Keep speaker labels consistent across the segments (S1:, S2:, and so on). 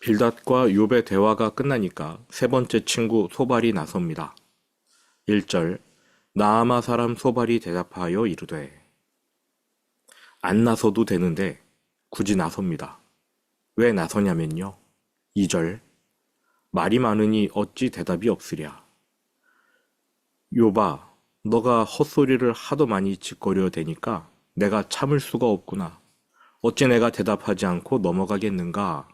S1: 빌닷과 욥의 대화가 끝나니까 세 번째 친구 소발이 나섭니다. 1절 나아마 사람 소발이 대답하여 이르되 안 나서도 되는데 굳이 나섭니다. 왜 나서냐면요. 2절 말이 많으니 어찌 대답이 없으랴. 욥아 너가 헛소리를 하도 많이 짓거려 대니까 내가 참을 수가 없구나. 어찌 내가 대답하지 않고 넘어가겠는가.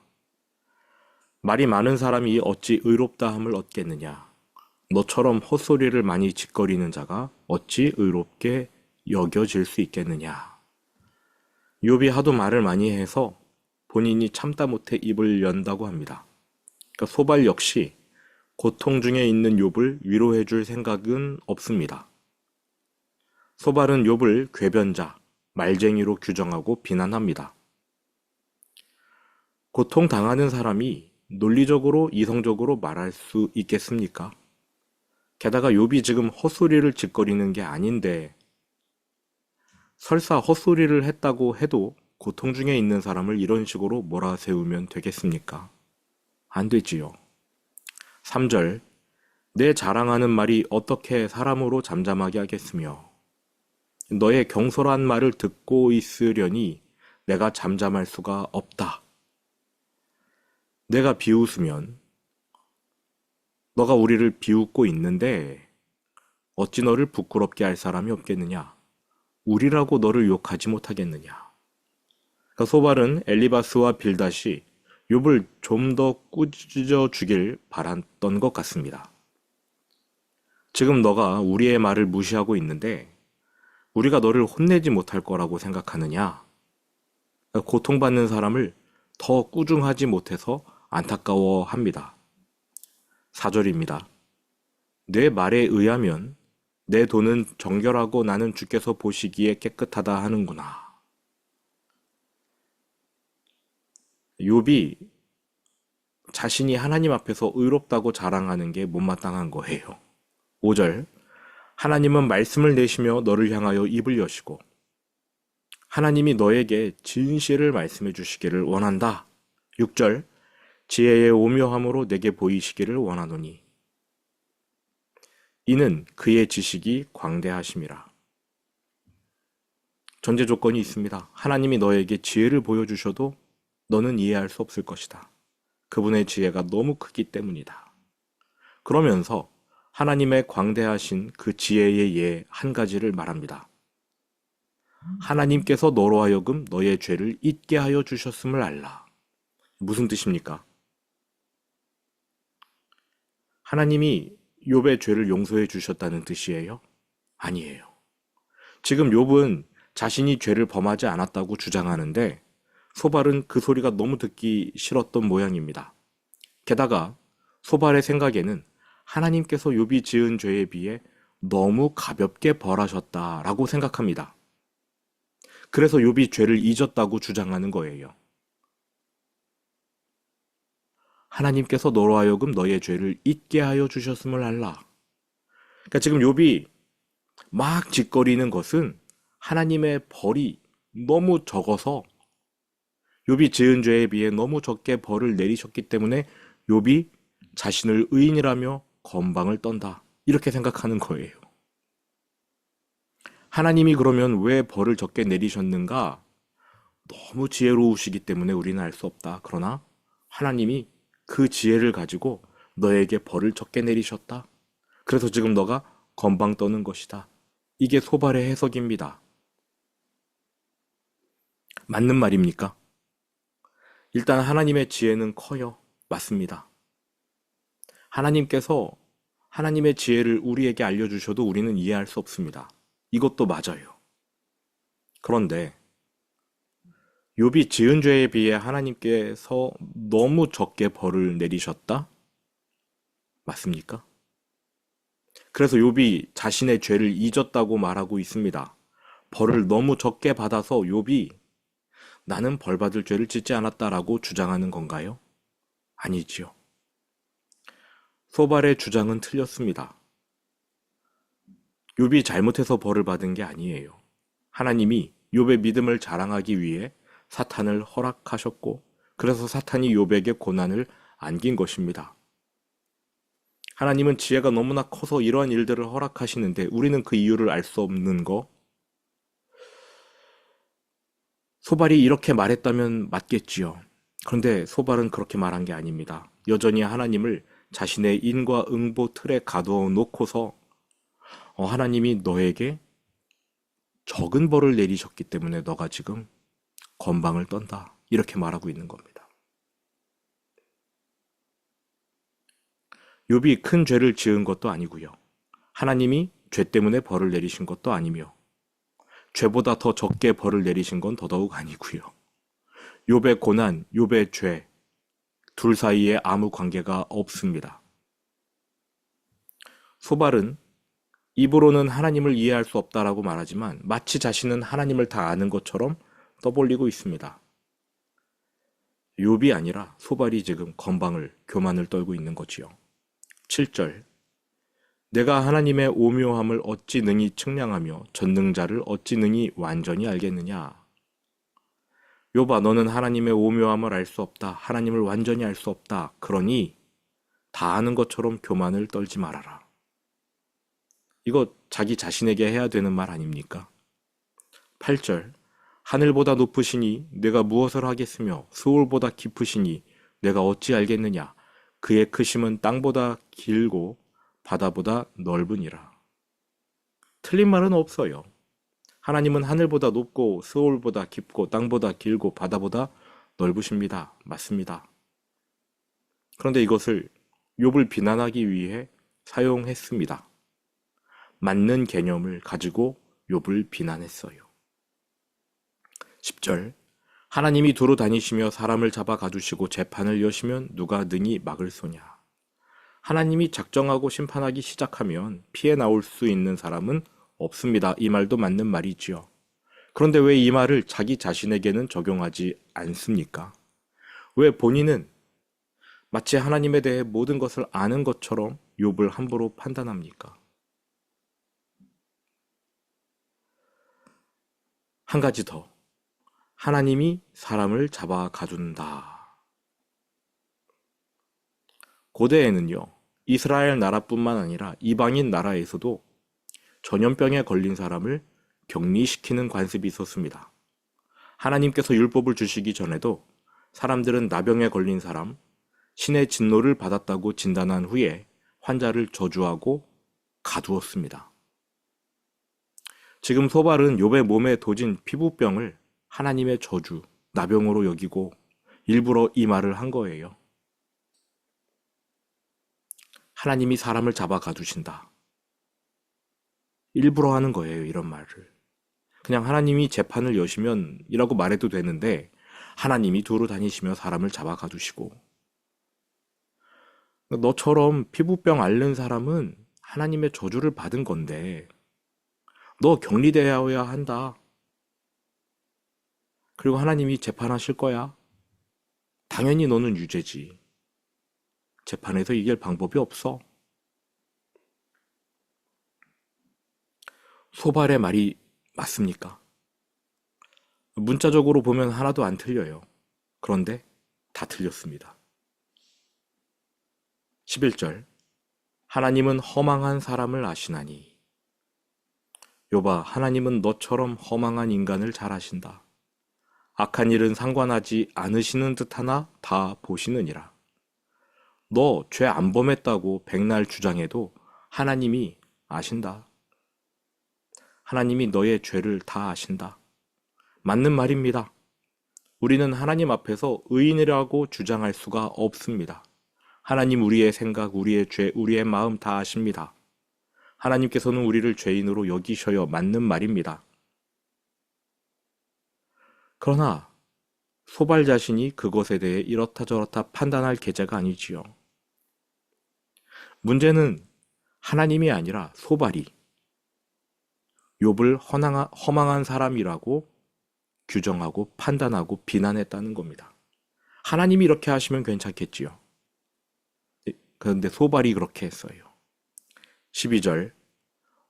S1: 말이 많은 사람이 어찌 의롭다함을 얻겠느냐. 너처럼 헛소리를 많이 짓거리는 자가 어찌 의롭게 여겨질 수 있겠느냐. 욥이 하도 말을 많이 해서 본인이 참다 못해 입을 연다고 합니다. 그러니까 소발 역시 고통 중에 있는 욥을 위로해 줄 생각은 없습니다. 소발은 욥을 궤변자, 말쟁이로 규정하고 비난합니다. 고통당하는 사람이 논리적으로 이성적으로 말할 수 있겠습니까? 게다가 욥이 지금 헛소리를 짓거리는 게 아닌데 설사 헛소리를 했다고 해도 고통 중에 있는 사람을 이런 식으로 몰아세우면 되겠습니까? 안 되지요. 3절 내 자랑하는 말이 어떻게 사람으로 잠잠하게 하겠으며 너의 경솔한 말을 듣고 있으려니 내가 잠잠할 수가 없다. 내가 비웃으면 너가 우리를 비웃고 있는데 어찌 너를 부끄럽게 할 사람이 없겠느냐? 우리라고 너를 욕하지 못하겠느냐? 그러니까 소발은 엘리바스와 빌닷이 욥을 좀 더 꾸짖어 주길 바랐던 것 같습니다. 지금 너가 우리의 말을 무시하고 있는데 우리가 너를 혼내지 못할 거라고 생각하느냐? 그러니까 고통받는 사람을 더 꾸중하지 못해서 안타까워합니다. 4절입니다. 내 말에 의하면 내 돈은 정결하고 나는 주께서 보시기에 깨끗하다 하는구나. 욥이 자신이 하나님 앞에서 의롭다고 자랑하는 게 못마땅한 거예요. 5절 하나님은 말씀을 내시며 너를 향하여 입을 여시고 하나님이 너에게 진실을 말씀해 주시기를 원한다. 6절 지혜의 오묘함으로 내게 보이시기를 원하노니 이는 그의 지식이 광대하심이라. 전제 조건이 있습니다. 하나님이 너에게 지혜를 보여주셔도 너는 이해할 수 없을 것이다. 그분의 지혜가 너무 크기 때문이다. 그러면서 하나님의 광대하신 그 지혜의 예 한 가지를 말합니다. 하나님께서 너로 하여금 너의 죄를 잊게 하여 주셨음을 알라. 무슨 뜻입니까? 하나님이 욥의 죄를 용서해 주셨다는 뜻이에요? 아니에요. 지금 욥은 자신이 죄를 범하지 않았다고 주장하는데 소발은 그 소리가 너무 듣기 싫었던 모양입니다. 게다가 소발의 생각에는 하나님께서 욥이 지은 죄에 비해 너무 가볍게 벌하셨다라고 생각합니다. 그래서 욥이 죄를 잊었다고 주장하는 거예요. 하나님께서 너로 하여금 너의 죄를 잊게 하여 주셨음을 알라. 그러니까 지금 욥이 막 짓거리는 것은 하나님의 벌이 너무 적어서 욥이 지은 죄에 비해 너무 적게 벌을 내리셨기 때문에 욥이 자신을 의인이라며 건방을 떤다. 이렇게 생각하는 거예요. 하나님이 그러면 왜 벌을 적게 내리셨는가? 너무 지혜로우시기 때문에 우리는 알 수 없다. 그러나 하나님이 그 지혜를 가지고 너에게 벌을 적게 내리셨다. 그래서 지금 너가 건방 떠는 것이다. 이게 소발의 해석입니다. 맞는 말입니까? 일단 하나님의 지혜는 커요. 맞습니다. 하나님께서 하나님의 지혜를 우리에게 알려주셔도 우리는 이해할 수 없습니다. 이것도 맞아요. 그런데 욥이 지은 죄에 비해 하나님께서 너무 적게 벌을 내리셨다? 맞습니까? 그래서 욥이 자신의 죄를 잊었다고 말하고 있습니다. 벌을 너무 적게 받아서 욥이 나는 벌 받을 죄를 짓지 않았다라고 주장하는 건가요? 아니지요. 소발의 주장은 틀렸습니다. 욥이 잘못해서 벌을 받은 게 아니에요. 하나님이 욥의 믿음을 자랑하기 위해 사탄을 허락하셨고 그래서 사탄이 욥에게 고난을 안긴 것입니다. 하나님은 지혜가 너무나 커서 이러한 일들을 허락하시는데 우리는 그 이유를 알 수 없는 거. 소발이 이렇게 말했다면 맞겠지요. 그런데 소발은 그렇게 말한 게 아닙니다. 여전히 하나님을 자신의 인과응보 틀에 가두어 놓고서 하나님이 너에게 적은 벌을 내리셨기 때문에 너가 지금 건방을 떤다. 이렇게 말하고 있는 겁니다. 욥이 큰 죄를 지은 것도 아니고요. 하나님이 죄 때문에 벌을 내리신 것도 아니며 죄보다 더 적게 벌을 내리신 건 더더욱 아니고요. 욥의 고난, 욥의 죄, 둘 사이에 아무 관계가 없습니다. 소발은 입으로는 하나님을 이해할 수 없다라고 말하지만 마치 자신은 하나님을 다 아는 것처럼 떠벌리고 있습니다. 욥이 아니라 소발이 지금 건방을, 교만을 떨고 있는 거지요. 7절 내가 하나님의 오묘함을 어찌 능히 측량하며 전능자를 어찌 능히 완전히 알겠느냐. 욥아 너는 하나님의 오묘함을 알 수 없다. 하나님을 완전히 알 수 없다. 그러니 다 아는 것처럼 교만을 떨지 말아라. 이거 자기 자신에게 해야 되는 말 아닙니까? 8절 하늘보다 높으시니 내가 무엇을 하겠으며 스올보다 깊으시니 내가 어찌 알겠느냐. 그의 크심은 땅보다 길고 바다보다 넓으니라. 틀린 말은 없어요. 하나님은 하늘보다 높고 스올보다 깊고 땅보다 길고 바다보다 넓으십니다. 맞습니다. 그런데 이것을 욥을 비난하기 위해 사용했습니다. 맞는 개념을 가지고 욥을 비난했어요. 10절 하나님이 두루 다니시며 사람을 잡아 가두시고 재판을 여시면 누가 능히 막을 소냐. 하나님이 작정하고 심판하기 시작하면 피해 나올 수 있는 사람은 없습니다. 이 말도 맞는 말이지요. 그런데 왜 이 말을 자기 자신에게는 적용하지 않습니까? 왜 본인은 마치 하나님에 대해 모든 것을 아는 것처럼 욥을 함부로 판단합니까? 한 가지 더. 하나님이 사람을 잡아 가둔다. 고대에는요, 이스라엘 나라뿐만 아니라 이방인 나라에서도 전염병에 걸린 사람을 격리시키는 관습이 있었습니다. 하나님께서 율법을 주시기 전에도 사람들은 나병에 걸린 사람, 신의 진노를 받았다고 진단한 후에 환자를 저주하고 가두었습니다. 지금 소발은 욥의 몸에 도진 피부병을 하나님의 저주, 나병으로 여기고 일부러 이 말을 한 거예요. 하나님이 사람을 잡아 가두신다. 일부러 하는 거예요, 이런 말을. 그냥 하나님이 재판을 여시면 이라고 말해도 되는데 하나님이 두루 다니시며 사람을 잡아 가두시고 너처럼 피부병 앓는 사람은 하나님의 저주를 받은 건데 너 격리되어야 한다. 그리고 하나님이 재판하실 거야. 당연히 너는 유죄지. 재판에서 이길 방법이 없어. 소발의 말이 맞습니까? 문자적으로 보면 하나도 안 틀려요. 그런데 다 틀렸습니다. 11절 하나님은 허망한 사람을 아시나니. 욥아, 하나님은 너처럼 허망한 인간을 잘 아신다. 악한 일은 상관하지 않으시는 듯하나 다 보시느니라. 너 죄 안 범했다고 백날 주장해도 하나님이 아신다. 하나님이 너의 죄를 다 아신다. 맞는 말입니다. 우리는 하나님 앞에서 의인이라고 주장할 수가 없습니다. 하나님 우리의 생각, 우리의 죄, 우리의 마음 다 아십니다. 하나님께서는 우리를 죄인으로 여기셔야 맞는 말입니다. 그러나 소발 자신이 그것에 대해 이렇다 저렇다 판단할 계제가 아니지요. 문제는 하나님이 아니라 소발이 욥을 허망한 사람이라고 규정하고 판단하고 비난했다는 겁니다. 하나님이 이렇게 하시면 괜찮겠지요. 그런데 소발이 그렇게 했어요. 12절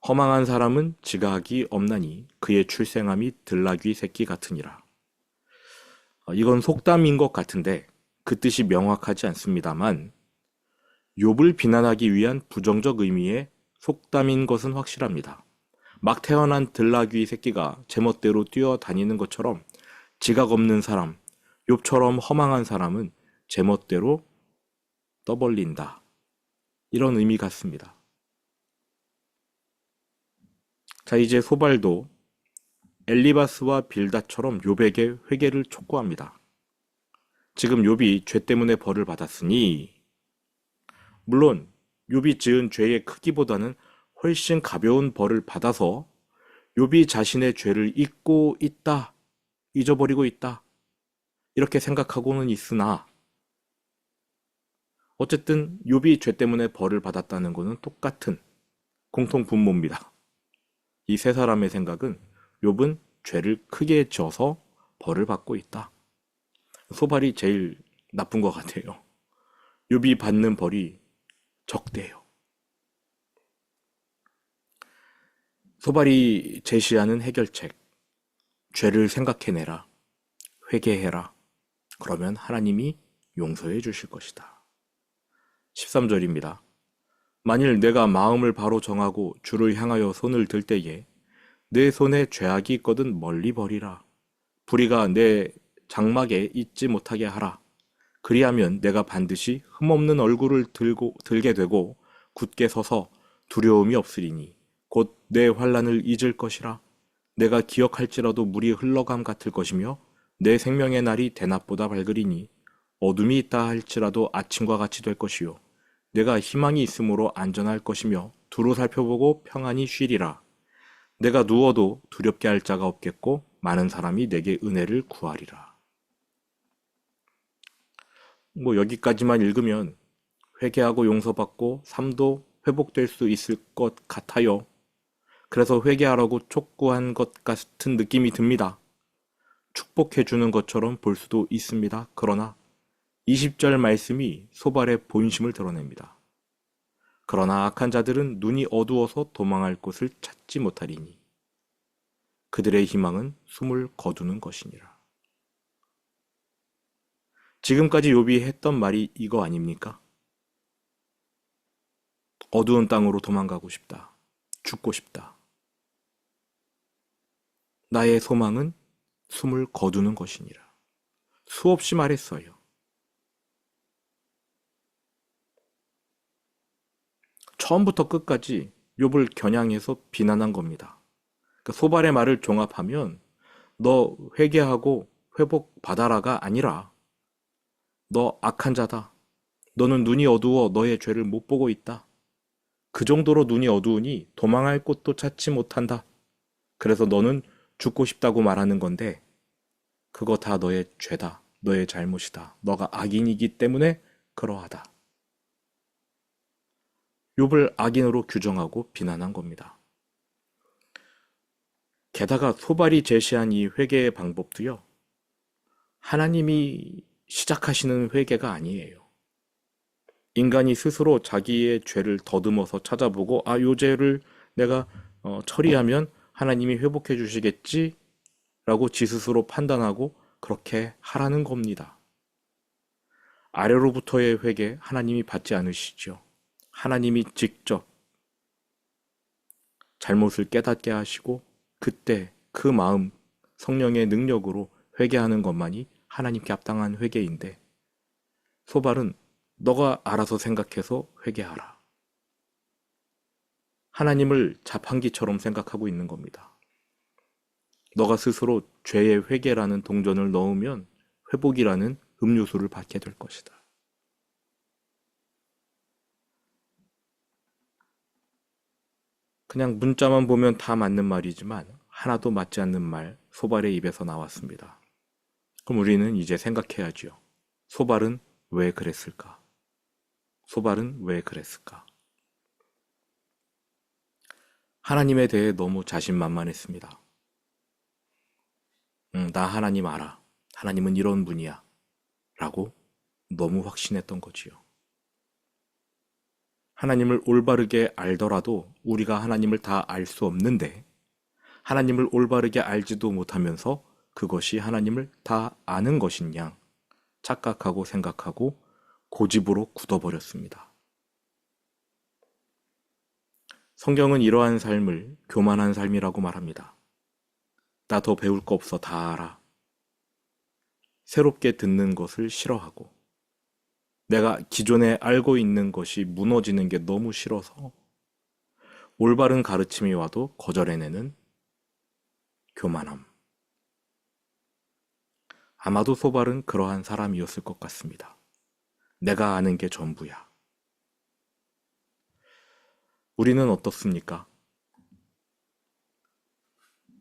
S1: 허망한 사람은 지각이 없나니 그의 출생함이 들나귀 새끼 같으니라. 이건 속담인 것 같은데 그 뜻이 명확하지 않습니다만 욥을 비난하기 위한 부정적 의미의 속담인 것은 확실합니다. 막 태어난 들나귀 새끼가 제멋대로 뛰어다니는 것처럼 지각 없는 사람, 욥처럼 허망한 사람은 제멋대로 떠벌린다. 이런 의미 같습니다. 자, 이제 소발도 엘리바스와 빌닷처럼 욥에게 회개를 촉구합니다. 지금 욥이 죄 때문에 벌을 받았으니 물론 욥이 지은 죄의 크기보다는 훨씬 가벼운 벌을 받아서 욥이 자신의 죄를 잊고 있다, 잊어버리고 있다 이렇게 생각하고는 있으나 어쨌든 욥이 죄 때문에 벌을 받았다는 것은 똑같은 공통 분모입니다. 이 세 사람의 생각은 욥은 죄를 크게 져서 벌을 받고 있다. 소발이 제일 나쁜 것 같아요. 욥이 받는 벌이 적대요. 소발이 제시하는 해결책, 죄를 생각해내라, 회개해라. 그러면 하나님이 용서해 주실 것이다. 13절입니다. 만일 내가 마음을 바로 정하고 주를 향하여 손을 들 때에 내 손에 죄악이 있거든 멀리 버리라. 불의가 내 장막에 있지 못하게 하라. 그리하면 내가 반드시 흠없는 얼굴을 들게 되고 굳게 서서 두려움이 없으리니 곧 내 환난을 잊을 것이라. 내가 기억할지라도 물이 흘러감 같을 것이며 내 생명의 날이 대낮보다 밝으리니 어둠이 있다 할지라도 아침과 같이 될 것이요 내가 희망이 있으므로 안전할 것이며 두루 살펴보고 평안히 쉬리라. 내가 누워도 두렵게 할 자가 없겠고 많은 사람이 내게 은혜를 구하리라. 여기까지만 읽으면 회개하고 용서받고 삶도 회복될 수 있을 것 같아요. 그래서 회개하라고 촉구한 것 같은 느낌이 듭니다. 축복해주는 것처럼 볼 수도 있습니다. 그러나 20절 말씀이 소발의 본심을 드러냅니다. 그러나 악한 자들은 눈이 어두워서 도망할 곳을 찾지 못하리니 그들의 희망은 숨을 거두는 것이니라. 지금까지 욥이 했던 말이 이거 아닙니까? 어두운 땅으로 도망가고 싶다. 죽고 싶다. 나의 소망은 숨을 거두는 것이니라. 수없이 말했어요. 처음부터 끝까지 욥을 겨냥해서 비난한 겁니다. 그러니까 소발의 말을 종합하면 너 회개하고 회복받아라가 아니라 너 악한 자다. 너는 눈이 어두워 너의 죄를 못 보고 있다. 그 정도로 눈이 어두우니 도망할 곳도 찾지 못한다. 그래서 너는 죽고 싶다고 말하는 건데 그거 다 너의 죄다. 너의 잘못이다. 너가 악인이기 때문에 그러하다. 욥을 악인으로 규정하고 비난한 겁니다. 게다가 소발이 제시한 이 회개의 방법도요. 하나님이 시작하시는 회개가 아니에요. 인간이 스스로 자기의 죄를 더듬어서 찾아보고 요 죄를 내가 처리하면 하나님이 회복해 주시겠지 라고 지 스스로 판단하고 그렇게 하라는 겁니다. 아래로부터의 회개 하나님이 받지 않으시죠. 하나님이 직접 잘못을 깨닫게 하시고 그때 그 마음 성령의 능력으로 회개하는 것만이 하나님께 합당한 회개인데 소발은 너가 알아서 생각해서 회개하라. 하나님을 자판기처럼 생각하고 있는 겁니다. 너가 스스로 죄의 회개라는 동전을 넣으면 회복이라는 음료수를 받게 될 것이다. 그냥 문자만 보면 다 맞는 말이지만 하나도 맞지 않는 말 소발의 입에서 나왔습니다. 그럼 우리는 이제 생각해야죠. 소발은 왜 그랬을까? 소발은 왜 그랬을까? 하나님에 대해 너무 자신만만했습니다. 나 하나님 알아. 하나님은 이런 분이야. 라고 너무 확신했던 거지요. 하나님을 올바르게 알더라도 우리가 하나님을 다 알 수 없는데 하나님을 올바르게 알지도 못하면서 그것이 하나님을 다 아는 것인 양 착각하고 생각하고 고집으로 굳어버렸습니다. 성경은 이러한 삶을 교만한 삶이라고 말합니다. 나 더 배울 거 없어 다 알아. 새롭게 듣는 것을 싫어하고 내가 기존에 알고 있는 것이 무너지는 게 너무 싫어서 올바른 가르침이 와도 거절해내는 교만함. 아마도 소발은 그러한 사람이었을 것 같습니다. 내가 아는 게 전부야. 우리는 어떻습니까?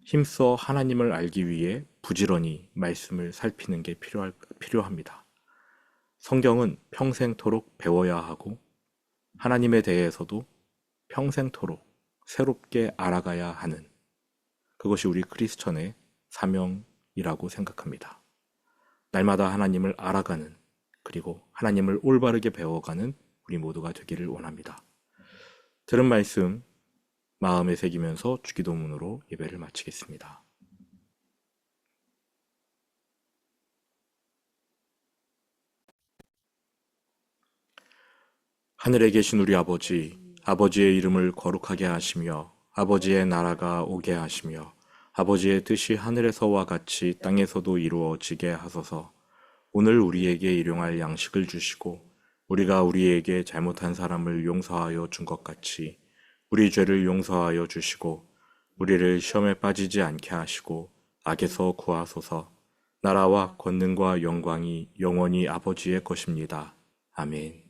S1: 힘써 하나님을 알기 위해 부지런히 말씀을 살피는 게 필요합니다. 성경은 평생토록 배워야 하고 하나님에 대해서도 평생토록 새롭게 알아가야 하는 그것이 우리 크리스천의 사명이라고 생각합니다. 날마다 하나님을 알아가는 그리고 하나님을 올바르게 배워가는 우리 모두가 되기를 원합니다. 들은 말씀 마음에 새기면서 주기도문으로 예배를 마치겠습니다. 하늘에 계신 우리 아버지, 아버지의 이름을 거룩하게 하시며 아버지의 나라가 오게 하시며 아버지의 뜻이 하늘에서와 같이 땅에서도 이루어지게 하소서. 오늘 우리에게 일용할 양식을 주시고 우리가 우리에게 잘못한 사람을 용서하여 준 것 같이 우리 죄를 용서하여 주시고 우리를 시험에 빠지지 않게 하시고 악에서 구하소서. 나라와 권능과 영광이 영원히 아버지의 것입니다. 아멘.